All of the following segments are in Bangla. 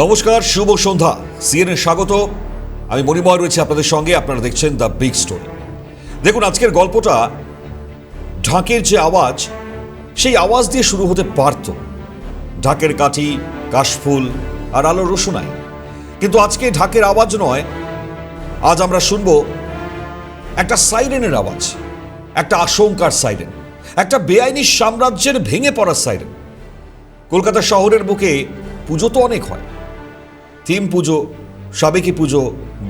নমস্কার, শুভ সন্ধ্যা। সিএনএ স্বাগত। আমি মণিময় রয়েছি আপনাদের সঙ্গে। আপনারা দেখছেন দ্য বিগ স্টোরি। দেখুন, আজকের গল্পটা ঢাকের যে আওয়াজ, সেই আওয়াজ দিয়ে শুরু হতে পারত। ঢাকের কাঠি, কাশফুল আর আলো রোশনাই। কিন্তু আজকে ঢাকের আওয়াজ নয়, আজ আমরা শুনব একটা সাইরেনের আওয়াজ, একটা আশঙ্কার সাইরেন, একটা বেআইনি সাম্রাজ্যের ভেঙে পড়ার সাইরেন। কলকাতা শহরের বুকে পুজো তো অনেক হয়, থিম পুজো, সাবেকি পুজো,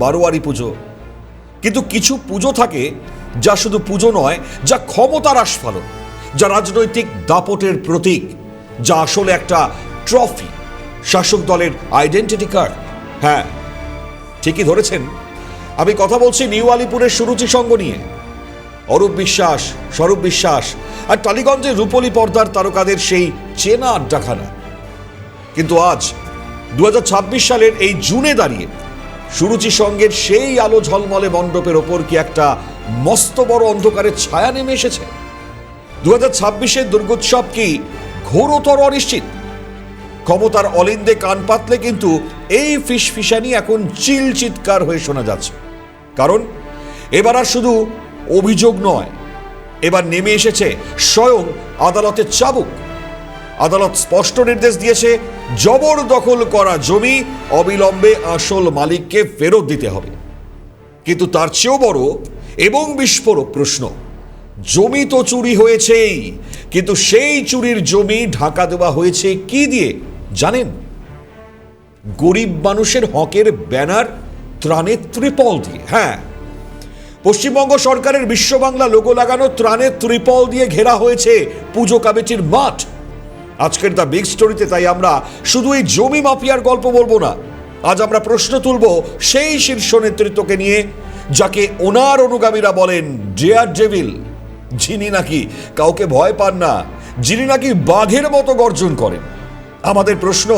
বারোয়ারি পুজো, কিন্তু কিছু পুজো থাকে যা শুধু পুজো নয়, যা ক্ষমতার আস্ফালন, যা রাজনৈতিক দাপটের প্রতীক, যা আসলে একটা ট্রফি, শাসক দলের আইডেন্টিটি কার্ড। হ্যাঁ, ঠিকই ধরেছেন, আমি কথা বলছি নিউ আলিপুরের সুরুচি সঙ্গ নিয়ে। অরূপ বিশ্বাস, স্বরূপ বিশ্বাস আর টালিগঞ্জের রূপলী পর্দার তারকাদের সেই চেনা আড্ডাখানা। কিন্তু আজ 2026 সালের এই জুনে দাঁড়িয়ে সুরুচি সঙ্গের সেই আলো ঝলমলে মণ্ডপের ওপর কি একটা মস্ত বড় অন্ধকারের ছায়া নেমে এসেছে? 2026-এর দুর্গোৎসব কি ঘোরতর অনিশ্চিত? ক্ষমতার অলিন্দে কান পাতলে কিন্তু এই ফিসফিসানি এখন চিল চিৎকার হয়ে শোনা যাচ্ছে। কারণ এবার আর শুধু অভিযোগ নয়, এবার নেমে এসেছে স্বয়ং আদালতের চাবুক। আদালত স্পষ্ট নির্দেশ দিয়েছে, জবরদখল করা জমি অবিলম্বে আসল মালিককে ফেরত দিতে হবে। কিন্তু তার চেয়েও বড় এবং বিস্ফোরক প্রশ্ন, জমি তো চুরি হয়েছেই, কিন্তু সেই চুরির জমি ঢাকা দেওয়া হয়েছে কি দিয়ে জানেন? গরিব মানুষের হকের ব্যানার, ত্রাণের ত্রিপল দিয়ে। হ্যাঁ, পশ্চিমবঙ্গ সরকারের বিশ্ব বাংলা লোগো লাগানো ত্রাণের ত্রিপল দিয়ে ঘেরা হয়েছে পুজো কমিটির মাঠ। আজকের দ্য বিগ স্টোরিতে তাই আমরা শুধু এই জমি মাফিয়ার গল্প বলবো না, আজ আমরা প্রশ্ন তুলব সেই শীর্ষ নেতৃত্বকে নিয়ে, যাকে ওনার অনুগামীরা বলেন ডেয়ার ডেভিল, যিনি নাকি কাউকে ভয় পান না, যিনি নাকি বাঘের মতো গর্জন করেন। আমাদের প্রশ্ন,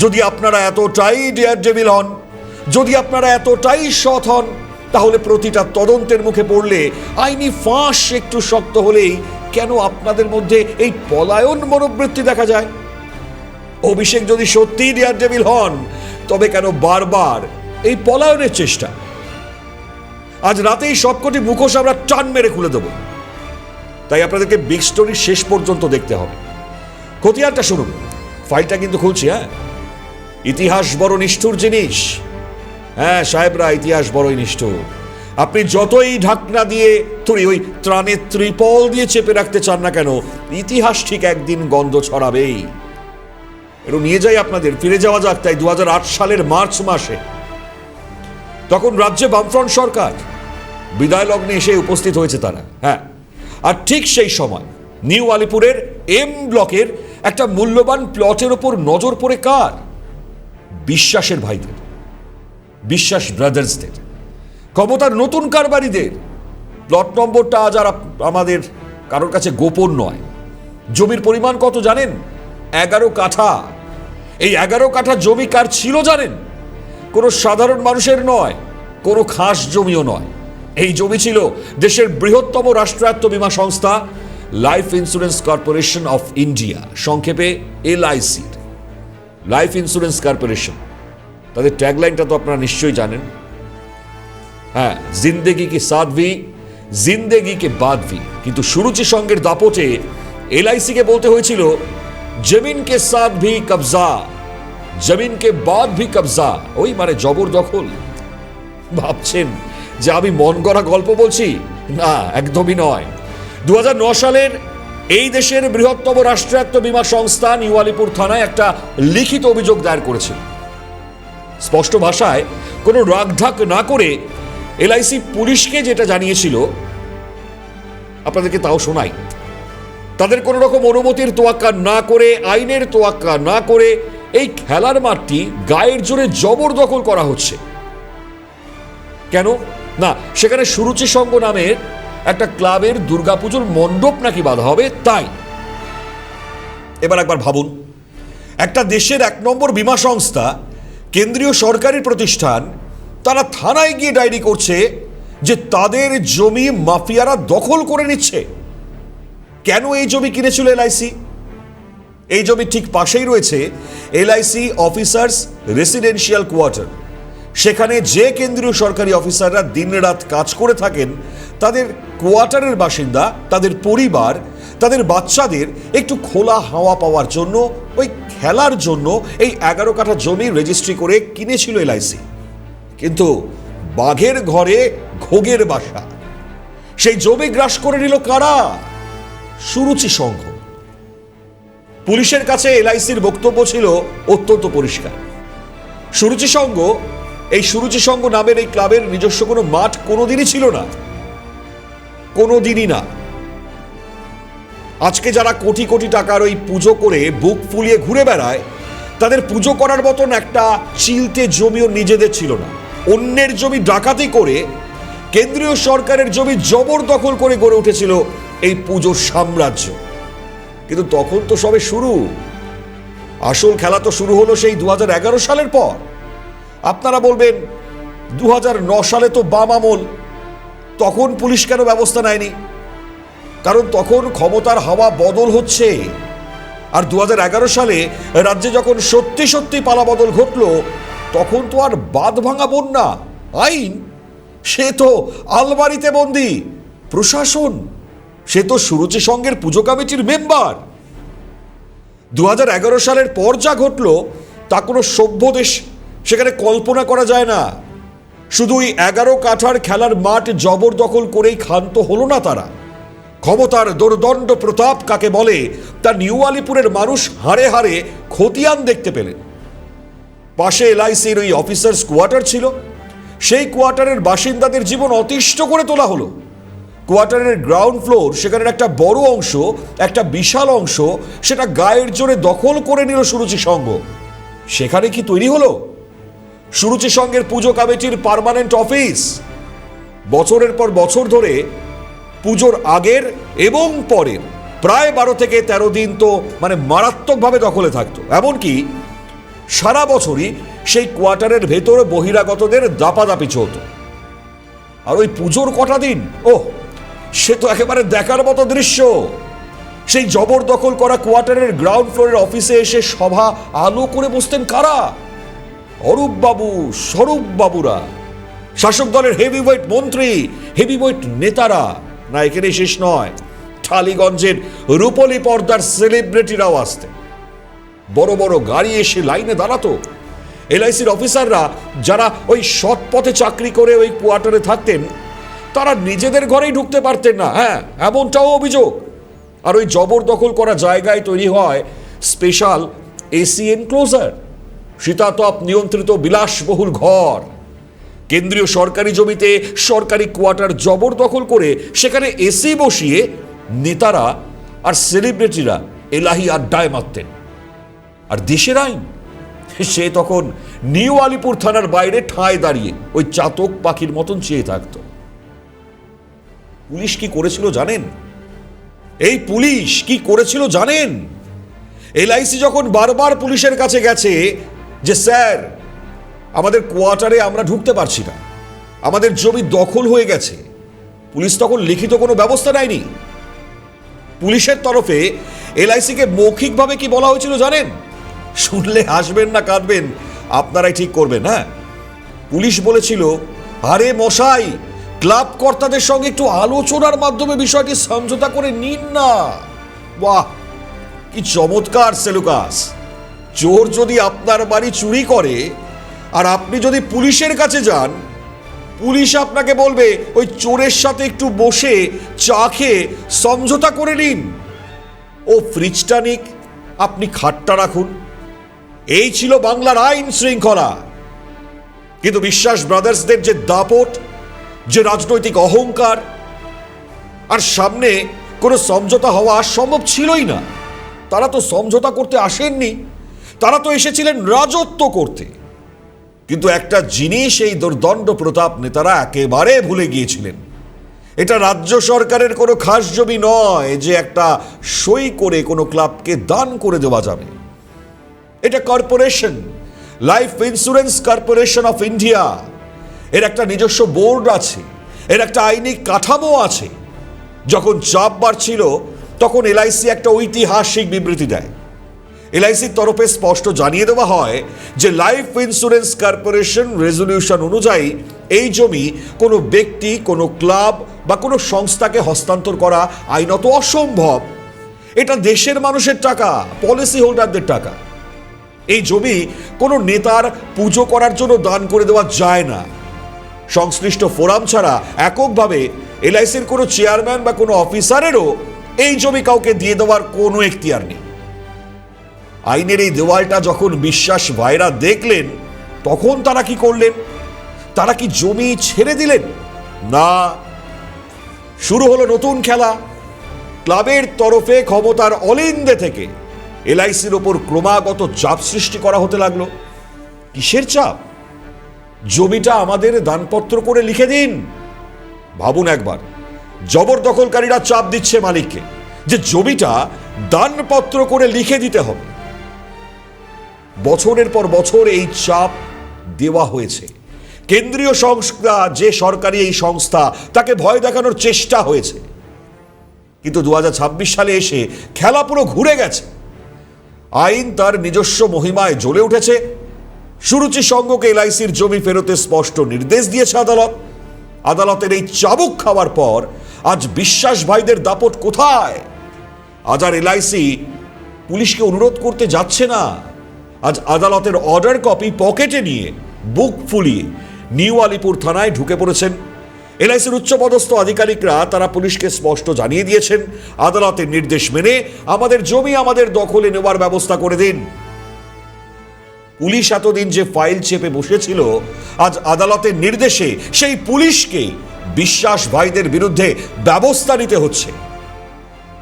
যদি আপনারা এতটাই ডেয়ার ডেভিল হন, যদি আপনারা এতটাই সৎ হন, তাহলে প্রতিটা তদন্তের মুখে পড়লে আইনি ফাঁস একটু শক্ত হলেই কেন আপনাদের মধ্যে এই পলায়ন মনোবৃত্তি দেখা যায়? অভিষেক যদি সত্যিই ডেয়ার ডেভিল হন, তবে কেন বারবার এই পলায়নের চেষ্টা? আজ রাতেই সবকটি মুখোশ আমরা টান মেরে খুলে দেব। তাই আপনাদেরকে বিগ স্টোরির শেষ পর্যন্ত দেখতে হবে। খতিয়ানটা শুনুন, ফাইলটা কিন্তু খুলছি। হ্যাঁ, ইতিহাস বড় নিষ্ঠুর জিনিস। হ্যাঁ সাহেবরা, ইতিহাস বড়ই নিষ্ঠুর। আপনি যতই ঢাকনা দিয়ে ওই ত্রাণের ত্রিপল দিয়ে চেপে রাখতে চান না কেন, ইতিহাস ঠিক একদিন গন্ধ ছড়াবেই। একটু নিয়ে যাই আপনাদের, ফিরে যাওয়া যাক তাই 2008 সালের মার্চ মাসে। তখন রাজ্যে বামফ্রন্ট সরকার, বিদায় লগ্নে এসে উপস্থিত হয়েছে তারা। হ্যাঁ, আর ঠিক সেই সময় নিউ আলিপুরের এম ব্লকের একটা মূল্যবান প্লটের ওপর নজর পড়ে কার? বিশ্বাসের ভাইদের, বিশ্বাস ব্রাদার্সদের, ক্ষমতার নতুন কারবারিদের। প্লট নম্বরটা আজ আর আমাদের কারোর কাছে গোপন নয়। জমির পরিমাণ কত জানেন? 11 কাঠা। এই 11 কাঠা জমি কার ছিল জানেন? কোনো সাধারণ মানুষের নয়, কোনো খাস জমিও নয়। এই জমি ছিল দেশের বৃহত্তম রাষ্ট্রায়ত্ত বীমা সংস্থা life insurance corporation of India, সংক্ষেপে LIC-র। লাইফ ইন্স্যুরেন্স কর্পোরেশন, তাদের ট্যাগলাইনটা তো আপনারা নিশ্চয়ই জানেন। হ্যাঁ, জিন্দেগি কি সাথ ভি, জিন্দেগি কে বাদ ভি। কিন্তু সুরুচি সঙ্গের দাপটে LIC-কে বলতে হয়েছিল জমিন কে সাথ ভি কবজা, জমিন কে বাদ ভি কবজা। ওই মানে জবরদখল। ভাবছেন যে আমি মন গড়া গল্প বলছি? না, একদমই নয়। 2009 সালের এই দেশের বৃহত্তম রাষ্ট্রায়ত্ত বীমা সংস্থা নিউ আলিপুর থানায় একটা লিখিত অভিযোগ দায়ের করেছিল। স্পষ্ট ভাষায় কোনো রাগঢাক না করে LIC পুলিশকে যেটা জানিয়েছিল, আপনাদেরকে তাও শোনাই। তাদের কোনো রকম অনুমতির তোয়াক্কা না করে, আইনের তোয়াক্কা না করে এই খেলার মাঠটি গায়ের জোরে জবরদখল করা হচ্ছে। কেন না, সেখানে সুরুচি সঙ্গ নামের একটা ক্লাবের দুর্গাপুজোর মণ্ডপ নাকি বাঁধা হবে, তাই। এবার একবার ভাবুন, একটা দেশের 1 নম্বর বীমা সংস্থা, কেন্দ্রীয় সরকারি প্রতিষ্ঠান, তারা থানায় গিয়ে ডায়েরি করছে যে তাদের জমি মাফিয়ারা দখল করে নিচ্ছে। কেন এই জমি কিনেছিল LIC? এই জমির ঠিক পাশেই রয়েছে এলআইসি অফিসার্স রেসিডেন্সিয়াল কোয়ার্টার। সেখানে যে কেন্দ্রীয় সরকারি অফিসাররা দিনরাত কাজ করে থাকেন, তাদের কোয়ার্টারের বাসিন্দা, তাদের পরিবার, তাদের বাচ্চাদের একটু খোলা হাওয়া পাওয়ার জন্য, ওই খেলার জন্য এই 11 কাঠা জমি রেজিস্ট্রি করে কিনেছিল এলআইসি। কিন্তু বাঘের ঘরে ঘোগের বাসা। সেই জমি গ্রাস করে নিল কারা? সুরুচি সংঘ। পুলিশের কাছে এলআইসির বক্তব্য ছিল অত্যন্ত পরিষ্কার। সুরুচি সংঘ, এই সুরুচি সংঘ নামের এই ক্লাবের নিজস্ব কোনো মাঠ কোনোদিনই ছিল না, কোনোদিনই না। আজকে যারা কোটি কোটি টাকার ওই পুজো করে বুক ফুলিয়ে ঘুরে বেড়ায়, তাদের পুজো করার মতন একটা চিলতে জমিও নিজেদের ছিল না। অন্যের জমি ডাকাতি করে কেন্দ্রীয় সরকারের জমি জবরদখল করে গড়ে উঠেছিল এই পুজোর সাম্রাজ্য। কিন্তু তখন তো সবে শুরু। আসল খেলা তো শুরু হলো সেই 2011 সালের পর। আপনারা বলবেন 2009 সালে তো বাম আমল, তখন পুলিশ কেন ব্যবস্থা নেয়নি? কারণ তখন ক্ষমতার হাওয়া বদল হচ্ছে। আর 2011 সালে রাজ্যে যখন সত্যি সত্যি পালাবদল ঘটল, তখন তো আর বাঁধ ভাঙা বন্যা আইন, সে তো আলমারিতে বন্দি প্রশাসন, সে তো সুরুচি সংঘের পুজো কমিটির মেম্বার। 2011 সালের পর যা ঘটল তা কোনো সভ্য দেশ সেখানে কল্পনা করা যায় না। শুধু ওই 11 কাঠার খেলার মাঠ জবরদখল করেই ক্ষান্ত হলো না তারা। ক্ষমতার দোর্দণ্ড প্রতাপ কাকে বলে তা নিউ আলিপুরের মানুষ হাড়ে হাড়ে খতিয়ান দেখতে পেলেন। পাশে এলআইসির ওই অফিসার্স কোয়ার্টার ছিল। সেই কোয়ার্টারের বাসিন্দাদের জীবন অতিষ্ঠ করে তোলা হলো। কোয়ার্টারের গ্রাউন্ড ফ্লোর, সেখানের একটা বড় অংশ, একটা বিশাল অংশ, সেটা গায়ের জোরে দখল করে নিল সুরুচি সংঘ। সেখানে কি তৈরি হলো সুরুচি সংঘের পুজো কমিটির পার্মানেন্ট অফিস। বছরের পর বছর ধরে পুজোর আগের এবং পরের প্রায় 12 থেকে 13 দিন তো মারাত্মকভাবে দখলে থাকতো। এমনকি সারা বছরই সেই কোয়ার্টারের ভেতরে বহিরাগতদের দাপাদাপি চলত। আর ওই পুজোর কটা দিন, সে তো একেবারে দেখার মতো দৃশ্য। সেই জবরদখল করা কোয়ার্টারের গ্রাউন্ড ফ্লোরের অফিসে এসে সভা আলো করে বসতেন কারা? অরূপ বাবু, স্বরূপ বাবুরা, শাসক দলের হেভিওয়েট মন্ত্রী, হেভিওয়েট নেতারা। না, এখানে শেষ নয়, টালিগঞ্জের রূপলী পর্দার সেলিব্রিটিরাও আসতেন। বড় বড় গাড়ি এসে লাইনে দাঁড়াতো। এলআইসির অফিসাররা যারা ওই সৎ পথে চাকরি করে ওই কোয়ার্টারে থাকতেন, তারা নিজেদের ঘরেই ঢুকতে পারতেন না, এমনটাও অভিযোগ। আর ওই জবরদখল করা জায়গায় তৈরি হয় স্পেশাল এসি এনক্লোজার, শীতাতপ নিয়ন্ত্রিত বিলাসবহুল ঘর। কেন্দ্রীয় সরকারি জমিতে সরকারি কোয়ার্টার জবরদখল করে সেখানে এসি বসিয়ে নেতারা আর সেলিব্রিটিরা এলাহি আড্ডায় মারতেন। আর দেশের আইন, সে তখন নিউ আলিপুর থানার বাইরে ঠায় দাঁড়িয়ে ওই চাতক পাখির মতন চেয়ে থাকত। পুলিশ কি করেছিল জানেন? এই পুলিশ কি করেছিল জানেন? এলআইসি যখন বারবার পুলিশের কাছে গেছে যে স্যার, আমাদের কোয়ার্টারে আমরা ঢুকতে পারছি না, আমাদের জমি দখল হয়ে গেছে, পুলিশ তখন লিখিত কোনো ব্যবস্থা নেয়নি। পুলিশের তরফে এলআইসিকে মৌখিকভাবে কি বলা হয়েছিল জানেন? শুনলে হাসবেন না কাঁদবেন, আপনারাই ঠিক করবেন। পুলিশ বলেছিল, আরে মশাই, ক্লাব কর্তাদের সঙ্গে একটু আলোচনার মাধ্যমে বিষয়টি সমঝোতা করে নিন না। বাহ, কি চমৎকার সেলুকাস! চোর যদি আপনার বাড়ি চুরি করে আর আপনি যদি পুলিশের কাছে যান, পুলিশ আপনাকে বলবে ওই চোরের সাথে একটু বসে চা খেয়ে সমঝোতা করে নিন। ও ফ্রিজটা নিক, আপনি খাটটা রাখুন। এই ছিল বাংলার আইন শৃঙ্খলা। কিন্তু বিশ্বাস ব্রাদার্সদের যে দাপট, যে রাজনৈতিক অহংকার, আর সামনে কোনো সমঝোতা হওয়া সম্ভব ছিলই না। তারা তো সমঝোতা করতে আসেননি, তারা তো এসেছিলেন রাজত্ব করতে। কিন্তু একটা জিনিস এই দুর্দণ্ড প্রতাপ নেতারা একেবারে ভুলে গিয়েছিলেন, এটা রাজ্য সরকারের কোনো খাস জমি নয় যে একটা সই করে কোনো ক্লাবকে দান করে দেওয়া যাবে। এটা corporation, life insurance corporation of India. এর একটা নিজস্ব বোর্ড আছে, এর একটা আইনি কাঠামো আছে। যখন চাপ বাড়ছিল তখন এলআইসি একটা ঐতিহাসিক বিবৃতি দেয়। এলআইসির তরফে স্পষ্ট জানিয়ে দেওয়া হয় যে লাইফ ইন্স্যুরেন্স কর্পোরেশন রেজলিউশন অনুযায়ী এই জমি কোনো ব্যক্তি, কোনো ক্লাব বা কোনো সংস্থাকে হস্তান্তর করা আইনত অসম্ভব। এটা দেশের মানুষের টাকা, পলিসি হোল্ডারদের টাকা। এই জমি কোনো নেতার পুজো করার জন্য দান করে দেওয়া যায় না। সংশ্লিষ্ট ফোরাম ছাড়া এককভাবে এলআইসির কোনো চেয়ারম্যান বা কোনো অফিসারেরও এই জমি কাউকে দিয়ে দেওয়ার কোনো এখতিয়ার নেই। আইনের এই দেওয়ালটা যখন বিশ্বাস ভাইরা দেখলেন, তখন তারা কি করলেন? তারা কি জমি ছেড়ে দিলেন? না, শুরু হলো নতুন খেলা। ক্লাবের তরফে ক্ষমতার অলিন্দে থেকে এলআইসির ওপর ক্রমাগত চাপ সৃষ্টি করা হতে লাগলো। কিসের চাপ? জমিটা আমাদের দানপত্র করে লিখে দিন। ভাবুন একবার, জবরদখলকারীরা চাপ দিচ্ছে মালিককে যে জমিটা দানপত্র করে লিখে দিতে হবে। বছরের পর বছর এই চাপ দেওয়া হয়েছে। কেন্দ্রীয় সংস্থা, যে সরকারি এই সংস্থা, তাকে ভয় দেখানোর চেষ্টা হয়েছে। কিন্তু 2026 সালে এসে খেলা পুরো ঘুরে গেছে। আইন তার নিজস্ব মহিমায় জ্বলে উঠেছে। সুরুচি সংঘকে এলআইসির জমি ফেরতে স্পষ্ট নির্দেশ দিয়েছে আদালত। আদালতের এই চাবুক খাওয়ার পর আজ বিশ্বাস ভাইদের দাপট কোথায়? আজ আর এলআইসি পুলিশকে অনুরোধ করতে যাচ্ছে না। আজ আদালতের অর্ডার কপি পকেটে নিয়ে বুক ফুলিয়ে নিউ আলিপুর থানায় ঢুকে পড়েছেন এলআইসির উচ্চপদস্থ আধিকারিকরা। তারা পুলিশকে স্পষ্ট জানিয়ে দিয়েছেন, আদালতের নির্দেশ মেনে আমাদের জমি আমাদের দখলে নেওয়ার ব্যবস্থা করে দিন। পুলিশ এতদিন যে ফাইল চেপে বসেছিল, আজ আদালতের নির্দেশে সেই পুলিশকে বিশ্বাস ভাইদের বিরুদ্ধে ব্যবস্থা নিতে হচ্ছে।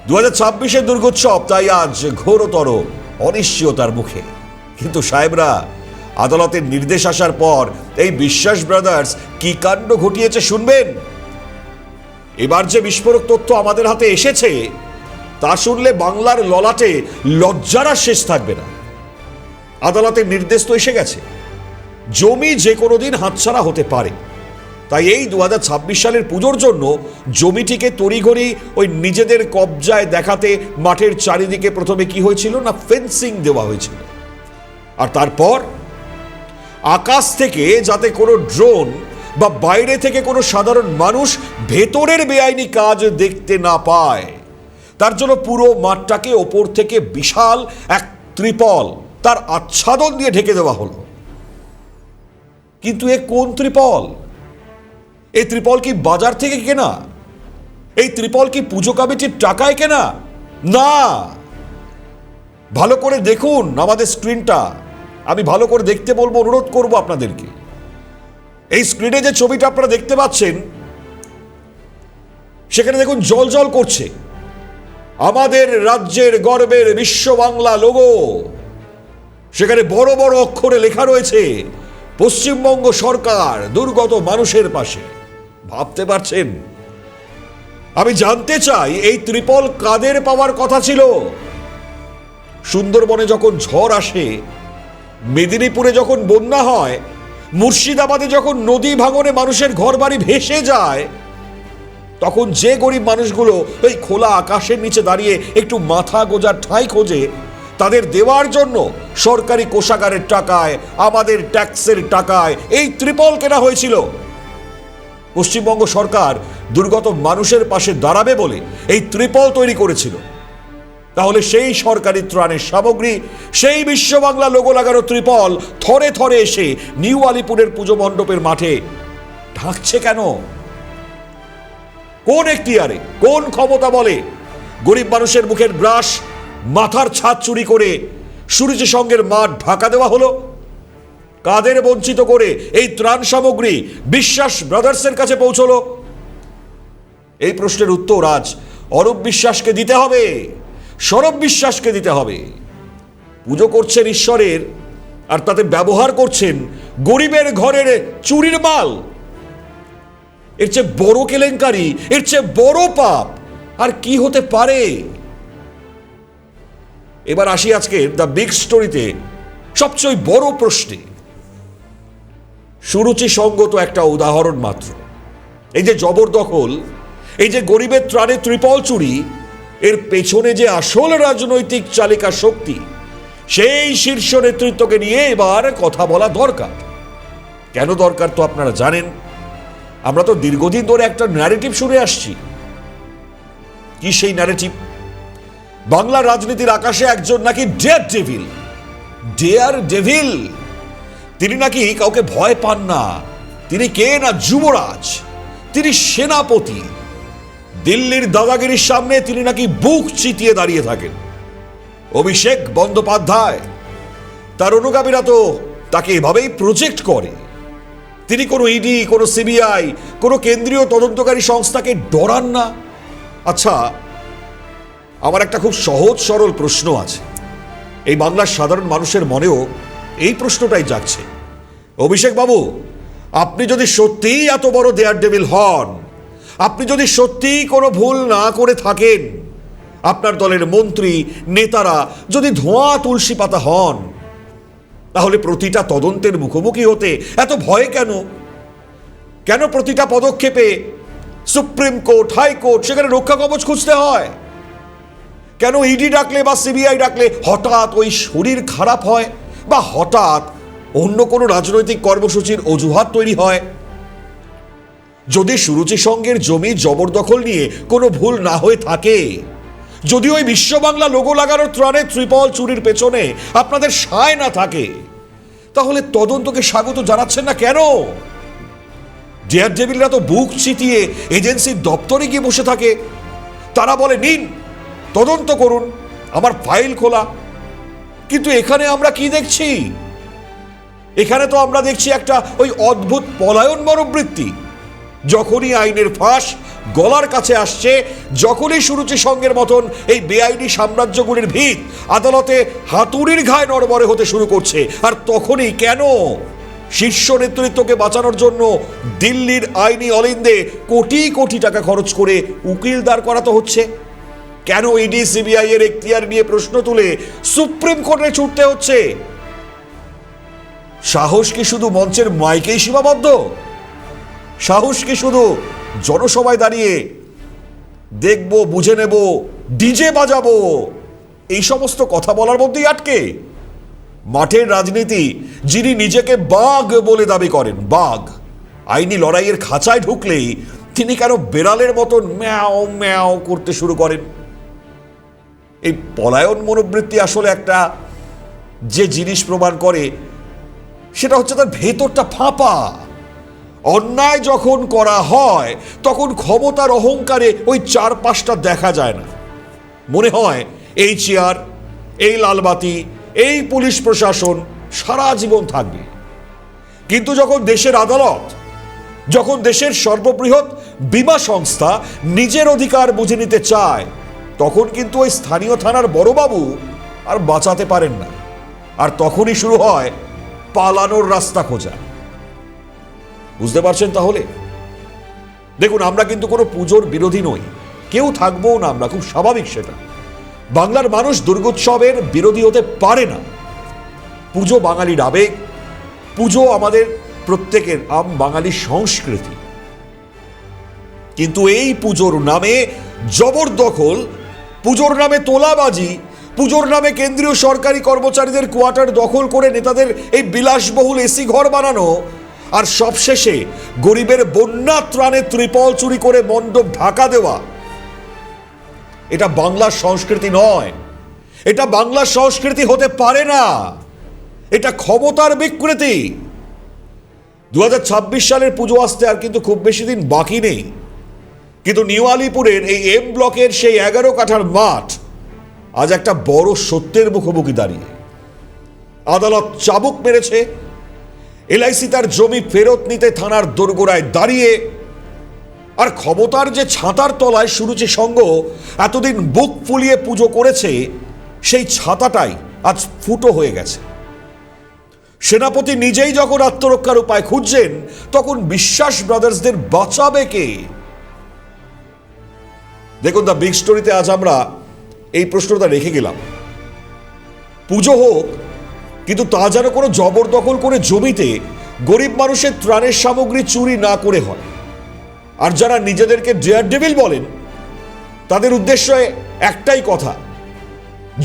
2026-এর দুর্গোৎসব তাই আজ ঘোরতর অনিশ্চয়তার মুখে। কিন্তু সাহেবরা, আদালতের নির্দেশ আসার পর এই বিশ্বাস ব্রাদার্স কি কাণ্ড ঘটিয়েছে শুনবেন। এবার যে বিস্ফোরক তথ্য আমাদের হাতে এসেছে, তা শুনলে বাংলার ললাটে লজ্জার আর শেষ থাকবে না। আদালতের নির্দেশ তো এসে গেছে, জমি যে কোনো দিন হাতছাড়া হতে পারে। তাই এই 2026 সালের পুজোর জন্য জমিটিকে তড়িঘড়ি ওই নিজেদের কবজায় দেখাতে মাঠের চারিদিকে প্রথমে কি হয়েছিল না, ফেন্সিং দেওয়া হয়েছিল। আর তারপর আকাশ থেকে যাতে কোনো ড্রোন বা বাইরে থেকে কোনো সাধারণ মানুষ ভেতরের বেআইনি কাজ দেখতে না পায়, তার জন্য পুরো মাঠটাকে ওপর থেকে বিশাল এক ত্রিপল, তার আচ্ছাদন দিয়ে ঢেকে দেওয়া হলো। কিন্তু এ কোন ত্রিপল? এই ত্রিপল কি বাজার থেকে কেনা? এই ত্রিপল কি পুজো কমিটির টাকায় কেনা? না। ভালো করে দেখুন আমাদের স্ক্রিনটা। আমি ভালো করে দেখতে বলবো, অনুরোধ করব আপনাদেরকে। এই স্ক্রিনে যে ছবিটা আপনারা দেখতে পাচ্ছেন, সেখানে দেখুন জল জল করছে আমাদের রাজ্যের গর্বের বিশ্ব বাংলা লোগো। সেখানে বড় বড় অক্ষরে লেখা রয়েছে, পশ্চিমবঙ্গ সরকার দুর্গত মানুষের পাশে। ভাবতে পারছেন? আমি জানতে চাই, এই ত্রিপল কাদের পাওয়ার কথা ছিল? সুন্দরবনে যখন ঝড় আসে, মেদিনীপুরে যখন বন্যা হয়, মুর্শিদাবাদে যখন নদী ভাঙনে মানুষের ঘরবাড়ি ভেসে যায়, তখন যে গরিব মানুষগুলো এই খোলা আকাশের নিচে দাঁড়িয়ে একটু মাথা গোজার ঠাঁই খোঁজে, তাদের দেওয়ার জন্য সরকারি কোষাগারের টাকায়, আমাদের ট্যাক্সের টাকায় এই ত্রিপল কেনা হয়েছিল। পশ্চিমবঙ্গ সরকার দুর্গত মানুষের পাশে দাঁড়াবে বলে এই ত্রিপল তৈরি করেছিল। তাহলে সেই সরকারি ত্রাণের সামগ্রী, সেই বিশ্ব বাংলা লোগো লাগানো ত্রিপল থরে থরে এসে নিউ আলিপুরের পুজো মণ্ডপের মাঠে ঢাকছে কেন? কোন এখতিয়ারে, কোন ক্ষমতা বলে গরিব মানুষের মুখের গ্রাস, মাথার ছাদ চুরি করে সুরুচি সংঘের মাঠ ঢাকা দেওয়া হলো? কাদের বঞ্চিত করে এই ত্রাণ সামগ্রী বিশ্বাস ব্রাদার্সের কাছে পৌঁছলো? এই প্রশ্নের উত্তর আজ অরূপ বিশ্বাসকে দিতে হবে, সৌরভ বিশ্বাসকে দিতে হবে। পুজো করছেন ঈশ্বরের, আর তাতে ব্যবহার করছেন গরিবের ঘরের চুরির মাল। এর চেয়ে বড় কেলেঙ্কারি, এর চেয়ে বড় পাপ আর কি হতে পারে? এবার আসি আজকের দ্য বিগ স্টোরিতে সবচেয়ে বড় প্রশ্নে। সুরুচি সংঘ তো একটা উদাহরণ মাত্র। এই যে জবরদখল, এই যে গরিবের ত্রাণে ত্রিপল চুরি, এর পেছনে যে আসল রাজনৈতিক চালিকা শক্তি, সেই শীর্ষ নেতৃত্বকে নিয়ে এবার কথা বলা দরকার। কেন দরকার তো আপনারা জানেন। আমরা তো দীর্ঘদিন ধরে একটা ন্যারেটিভ শুনে আসছি। কি সেই ন্যারেটিভ? বাংলা রাজনীতির আকাশে একজন নাকি ডেয়ার ডেভিল। তিনি নাকি কাউকে ভয় পান না। তিনি কে না যুবরাজ, তিনি সেনাপতি। দিল্লির দাদাগিরির সামনে তিনি নাকি বুক চিতিয়ে দাঁড়িয়ে থাকেন। অভিষেক বন্দ্যোপাধ্যায় তার অনুগামীরা তো তাকে এভাবেই প্রজেক্ট করে। তিনি কোনো ইডি, কোনো সিবিআই, কোনো কেন্দ্রীয় তদন্তকারী সংস্থাকে ডরান না। আচ্ছা, আমার একটা খুব সহজ সরল প্রশ্ন আছে। এই বাংলার সাধারণ মানুষের মনেও এই প্রশ্নটাই জাগছে। অভিষেক বাবু, আপনি যদি সত্যিই এত বড় ডেয়ার ডেভিল হন, আপনি যদি সত্যিই কোনো ভুল না করে থাকেন, আপনার দলের মন্ত্রী নেতারা যদি ধোঁয়া তুলসী পাতা হন, তাহলে প্রতিটা তদন্তের মুখোমুখি হতে এত ভয় কেন? কেন প্রতিটা পদক্ষেপে সুপ্রিম কোর্ট, হাইকোর্ট সেখানে রক্ষা কবচ খুঁজতে হয়? কেন ইডি ডাকলে বা সিবিআই ডাকলে হঠাৎ ওই শরীর খারাপ হয়, বা হঠাৎ অন্য কোনো রাজনৈতিক কর্মসূচির অজুহাত তৈরি হয়? যদি সুরুচি সঙ্গের জমি জবরদখল নিয়ে কোনো ভুল না হয়ে থাকে, যদি ওই বিশ্ব বাংলা লোগো লাগানোর ত্রাণে ত্রিপল চুরির পেছনে আপনাদের সায় না থাকে, তাহলে তদন্তকে স্বাগত জানাচ্ছেন না কেন? ডেয়ার ডেভিলরা তো বুক চিতিয়ে এজেন্সির দপ্তরে গিয়ে বসে থাকে। তারা বলে, নিন তদন্ত করুন, আমার ফাইল খোলা। কিন্তু এখানে আমরা কি দেখছি? এখানে তো আমরা দেখছি একটা ওই অদ্ভুত পলায়ন মনোবৃত্তি। যখনই আইনের ফাঁস গলার কাছে আসছে, যখনই সুরুচি সঙ্গের মতন এই বেআইনি সাম্রাজ্যগুলির ভিত আদালতে হাতুড়ির ঘায়ে নড়বড়ে হতে শুরু করছে, আর তখনই কেন শীর্ষ নেতৃত্বকে বাঁচানোর জন্য দিল্লির আইনি অলিন্দে কোটি কোটি টাকা খরচ করে উকিল দাঁড় করাতে হচ্ছে? কেন ইডি সিবিআই এর এখতিয়ার নিয়ে প্রশ্ন তুলে সুপ্রিম কোর্টে ছুটতে হচ্ছে? সাহস কি শুধু মঞ্চের মাইকেই সীমাবদ্ধ? সাহস কি শুধু জনসভায় দাঁড়িয়ে দেখব, বুঝে নেব, ডিজে বাজাবো, এই সমস্ত কথা বলার মধ্যেই আটকে? মাঠের রাজনীতি যিনি নিজেকে বাঘ বলে দাবি করেন, বাঘ, আইনি লড়াইয়ের খাঁচায় ঢুকলেই তিনি কেন বেড়ালের মতন ম্যাও ম্যাও করতে শুরু করেন? এই পলায়ন মনোবৃত্তি আসলে একটা যে জিনিস প্রমাণ করে, সেটা হচ্ছে তার ভেতরটা ফাঁপা। অন্যায় যখন করা হয় তখন ক্ষমতার অহংকারে ওই চারপাশটা দেখা যায় না। মনে হয় এই চেয়ার, এই লালবাতি, এই পুলিশ প্রশাসন সারা জীবন থাকবে। কিন্তু যখন দেশের আদালত, যখন দেশের সর্ববৃহৎ বীমা সংস্থা নিজের অধিকার বুঝে নিতে চায়, তখন কিন্তু ওই স্থানীয় থানার বড়বাবু আর বাঁচাতে পারেন না। আর তখনই শুরু হয় পালানোর রাস্তা খোঁজা। বুঝতে পারছেন তাহলে? দেখুন, আমরা কিন্তু কোনো পুজোর বিরোধী নই, কেউ থাকবো না আমরা, খুব স্বাভাবিক সেটা। বাংলার মানুষ দুর্গোৎসবের বিরোধী হতে পারে না। পুজো বাঙালির আবেগ, পুজো আমাদের প্রত্যেকের বাঙালির সংস্কৃতি। কিন্তু এই পুজোর নামে জবরদখল, পুজোর নামে তোলাবাজি, পুজোর নামে কেন্দ্রীয় সরকারি কর্মচারীদের কোয়ার্টার দখল করে নেতাদের এই বিলাসবহুল এসি ঘর বানানো, আর সবশেষে গরিবের বন্যা ত্রাণে ত্রিপল চুরি করে মণ্ডপ ঢাকা দেওয়া, এটা বাংলার সংস্কৃতি নয়। এটা বাংলার সংস্কৃতি হতে পারে না। এটা ক্ষমতার বিকৃতি। 2026 সালের পুজো আসতে আর কিন্তু খুব বেশি দিন বাকি নেই। কিন্তু নিউ আলিপুরের এই এম ব্লকের সেই 11 কাঠার মাঠ আজ একটা বড় সত্যের মুখোমুখি দাঁড়িয়ে। আদালত চাবুক মেরেছে, এলআইসি তার জমি ফেরত নিতে থানার দোরগোড়ায় দাঁড়িয়ে, আর ক্ষমতার যে ছাতার তলায় সুরুচি সংঘ এতদিন বুক ফুলিয়ে পুজো করেছে, সেই ছাতাটাই আজ ফুটো হয়ে গেছে। সেনাপতি নিজেই যখন আত্মরক্ষার উপায় খুঁজছেন, তখন বিশ্বাস ব্রাদার্সদের বাঁচাবে কে? দেখুন, দ্য বিগ স্টোরিতে আজ আমরা এই প্রশ্নটা রেখে গেলাম। পুজো হোক, কিন্তু তা যেন কোনো জবরদখল করে জমিতে গরিব মানুষের ত্রাণের সামগ্রী চুরি না করে হয়। আর যারা নিজেদেরকে ডেয়ার ডেভিল বলেন, তাদের উদ্দেশ্যে একটাই কথা,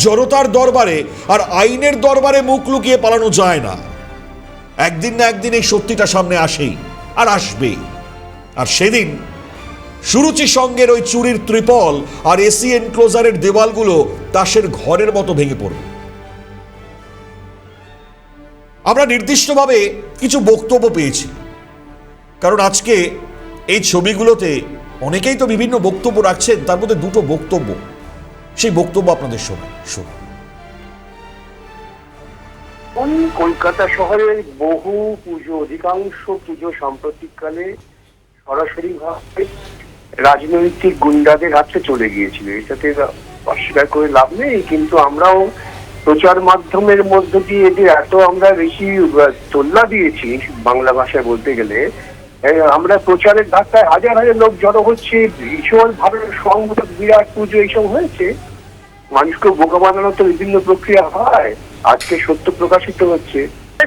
জনতার দরবারে আর আইনের দরবারে মুখ লুকিয়ে পালানো যায় না। একদিন না একদিন এই সত্যিটা সামনে আসেই আর আসবে। আর সেদিন সুরুচি সঙ্গের ওই চুরির ত্রিপল আর এসি এনক্লোজারের দেওয়ালগুলো তাসের ঘরের মতো ভেঙে পড়বে। আমরা নির্দিষ্টভাবে কিছু বক্তব্য পেয়েছি, কারণ আজকে এই ছবিগুলোতে অনেকেই তো বিভিন্ন বক্তব্য রাখছেন, তার মধ্যে দুটো বক্তব্য, সেই বক্তব্য আপনাদের শোনাই। শুনুন। কলকাতা শহরের বহু পুজো, অধিকাংশ পুজো সাম্প্রতিককালে সরাসরি ভাবে রাজনৈতিক গুন্ডাদের হাতে চলে গিয়েছিল। এটাতে অস্বীকার করে লাভ নেই, কিন্তু আমরাও প্রচার মাধ্যমের মধ্য দিয়ে এদের এত আমরা বেশি তোল্লা দিয়েছি, বাংলা ভাষায় বলতে গেলে আমরা প্রচারের ধাক্কায় হাজার হাজার লোক জড়ো হচ্ছে, ভীষণ ভাবে সংগঠন, বিরাট পুজো এইসব হয়েছে। মানুষকে বোকা বানানো তো বিভিন্ন প্রক্রিয়া হয়, আজকে সত্য প্রকাশিত হচ্ছে।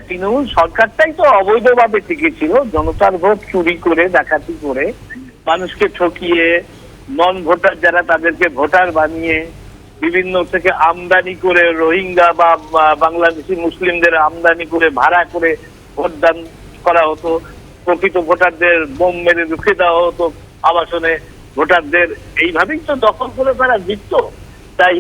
তৃণমূল সরকারটাই তো অবৈধভাবে টিকেছিল, জনতার ভোট চুরি করে, ডাকাতি করে, মানুষকে ঠকিয়ে, নন ভোটার যারা তাদেরকে ভোটার বানিয়ে, বিভিন্ন থেকে আমদানি করে, রোহিঙ্গা বা বাংলাদেশি মুসলিমদের আমদানি করে, ভাড়া করে ভোটদান করা হতো। প্রকৃত ভোটারদের বোম মেরে রুখে দেওয়া হতো আবাসনে ভোটারদের। এইভাবেই তো দখল করে তারা জিতত। তাই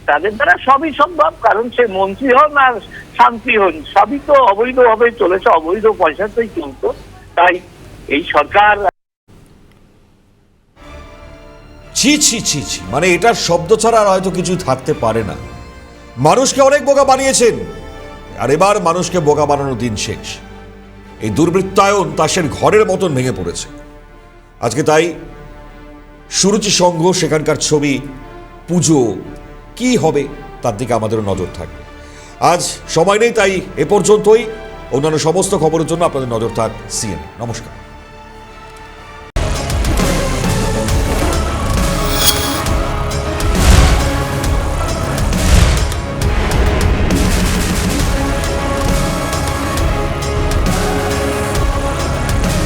তাদের দ্বারা সবই সম্ভব, কারণ সে মন্ত্রী হন আর শান্তি হন, সবই তো অবৈধভাবে চলেছে, অবৈধ পয়সাতেই চলতো। তাই এই সরকার ছি ছি ছি ছি, মানে এটার শব্দ ছাড়া আর হয়তো কিছু থাকতে পারে না। মানুষকে অনেক বোকা বানিয়েছেন, আর এবার মানুষকে বোকা বানানোর দিন শেষ। এই দুর্বৃত্তায়ন তাসের ঘরের মতন ভেঙে পড়েছে আজকে। তাই সুরুচি সংঘ, সেখানকার ছবি, পুজো কি হবে তার দিকে আমাদেরও নজর থাকবে। আজ সময় নেই, তাই এ পর্যন্তই। অন্যান্য সমস্ত খবরের জন্য আপনাদের নজর থাক সিএনএ। নমস্কার।